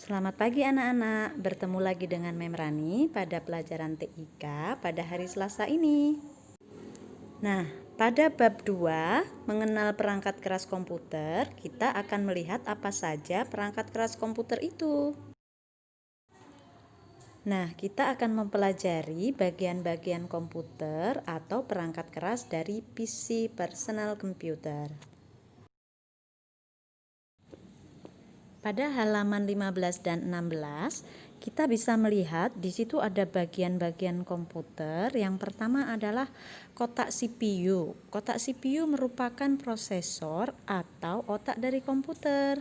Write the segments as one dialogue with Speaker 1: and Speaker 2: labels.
Speaker 1: Selamat pagi anak-anak, bertemu lagi dengan Memrani pada pelajaran TIK pada hari Selasa ini. Nah, pada bab 2, mengenal perangkat keras komputer, kita akan melihat apa saja perangkat keras komputer itu. Nah, kita akan mempelajari bagian-bagian komputer atau perangkat keras dari PC Personal Computer. Pada halaman 15 dan 16, kita bisa melihat di situ ada bagian-bagian komputer. Yang pertama adalah kotak CPU. Kotak CPU merupakan prosesor atau otak dari komputer.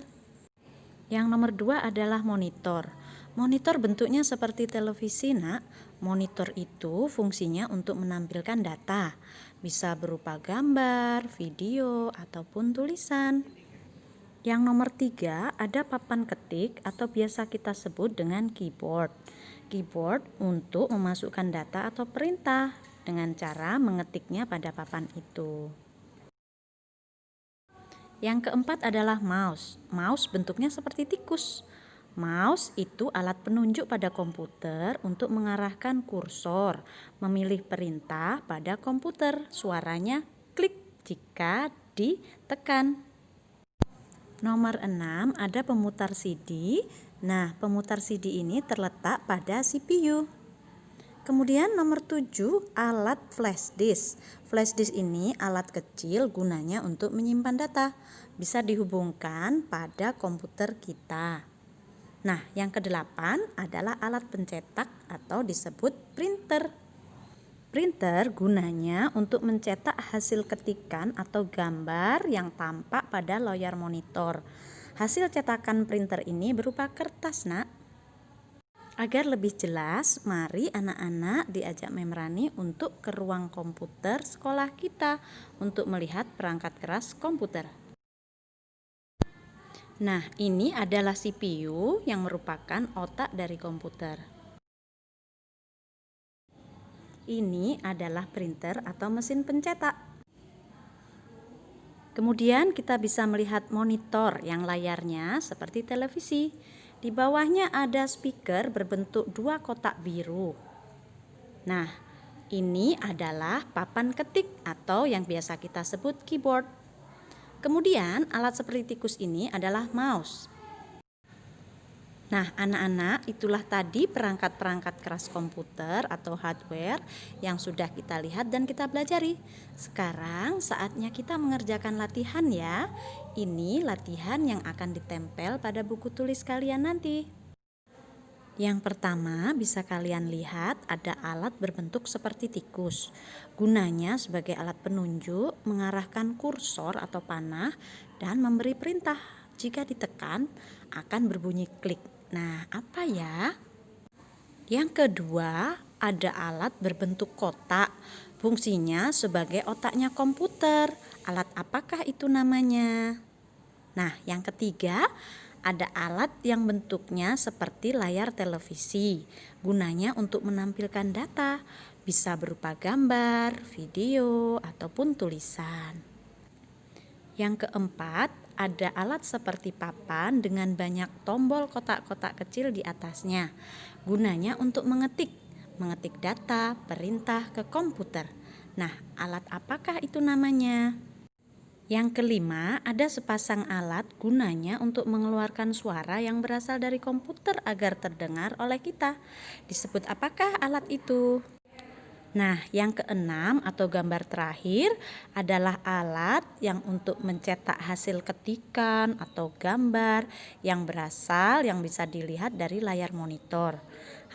Speaker 1: Yang nomor 2 adalah monitor. Monitor bentuknya seperti televisi, Nak. Monitor itu fungsinya untuk menampilkan data. Bisa berupa gambar, video, ataupun tulisan. Yang nomor 3 ada papan ketik atau biasa kita sebut dengan keyboard. Keyboard untuk memasukkan data atau perintah dengan cara mengetiknya pada papan itu. Yang keempat adalah mouse. Mouse bentuknya seperti tikus. Mouse itu alat penunjuk pada komputer untuk mengarahkan kursor, memilih perintah pada komputer. Suaranya klik jika ditekan. Nomor 6 ada pemutar CD. Nah, pemutar CD ini terletak pada CPU. Kemudian nomor 7 alat flash disk. Flash disk ini alat kecil gunanya untuk menyimpan data. Bisa dihubungkan pada komputer kita. Nah, yang ke-8 adalah alat pencetak atau disebut printer. Printer gunanya untuk mencetak hasil ketikan atau gambar yang tampak pada layar monitor. Hasil cetakan printer ini berupa kertas, Nak. Agar lebih jelas, mari anak-anak diajak Memrani untuk ke ruang komputer sekolah kita untuk melihat perangkat keras komputer. Nah, ini adalah CPU yang merupakan otak dari komputer. Ini adalah printer atau mesin pencetak. Kemudian kita bisa melihat monitor yang layarnya seperti televisi. Di bawahnya ada speaker berbentuk 2 kotak biru. Nah, ini adalah papan ketik atau yang biasa kita sebut keyboard. Kemudian alat seperti tikus ini adalah mouse. Nah, anak-anak, itulah tadi perangkat-perangkat keras komputer atau hardware yang sudah kita lihat dan kita pelajari. Sekarang saatnya kita mengerjakan latihan ya. Ini latihan yang akan ditempel pada buku tulis kalian nanti. Yang pertama bisa kalian lihat ada alat berbentuk seperti tikus. Gunanya sebagai alat penunjuk, mengarahkan kursor atau panah dan memberi perintah. Jika ditekan akan berbunyi klik. Nah, apa ya? Yang kedua, ada alat berbentuk kotak. Fungsinya sebagai otaknya komputer. Alat apakah itu namanya? Nah, yang ketiga, ada alat yang bentuknya seperti layar televisi. Gunanya untuk menampilkan data. Bisa berupa gambar, video, ataupun tulisan. Yang keempat, ada alat seperti papan dengan banyak tombol kotak-kotak kecil di atasnya. Gunanya untuk mengetik data, perintah ke komputer. Nah, alat apakah itu namanya? Yang kelima, ada sepasang alat gunanya untuk mengeluarkan suara yang berasal dari komputer agar terdengar oleh kita. Disebut apakah alat itu? Nah, yang keenam atau gambar terakhir adalah alat yang untuk mencetak hasil ketikan atau gambar yang bisa dilihat dari layar monitor.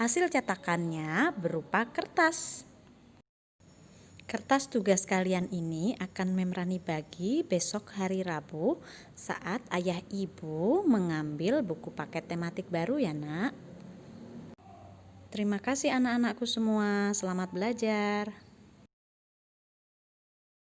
Speaker 1: Hasil cetakannya berupa kertas. Kertas tugas kalian ini akan Memrani bagi besok hari Rabu saat ayah ibu mengambil buku paket tematik baru ya, Nak. Terima kasih anak-anakku semua, selamat belajar.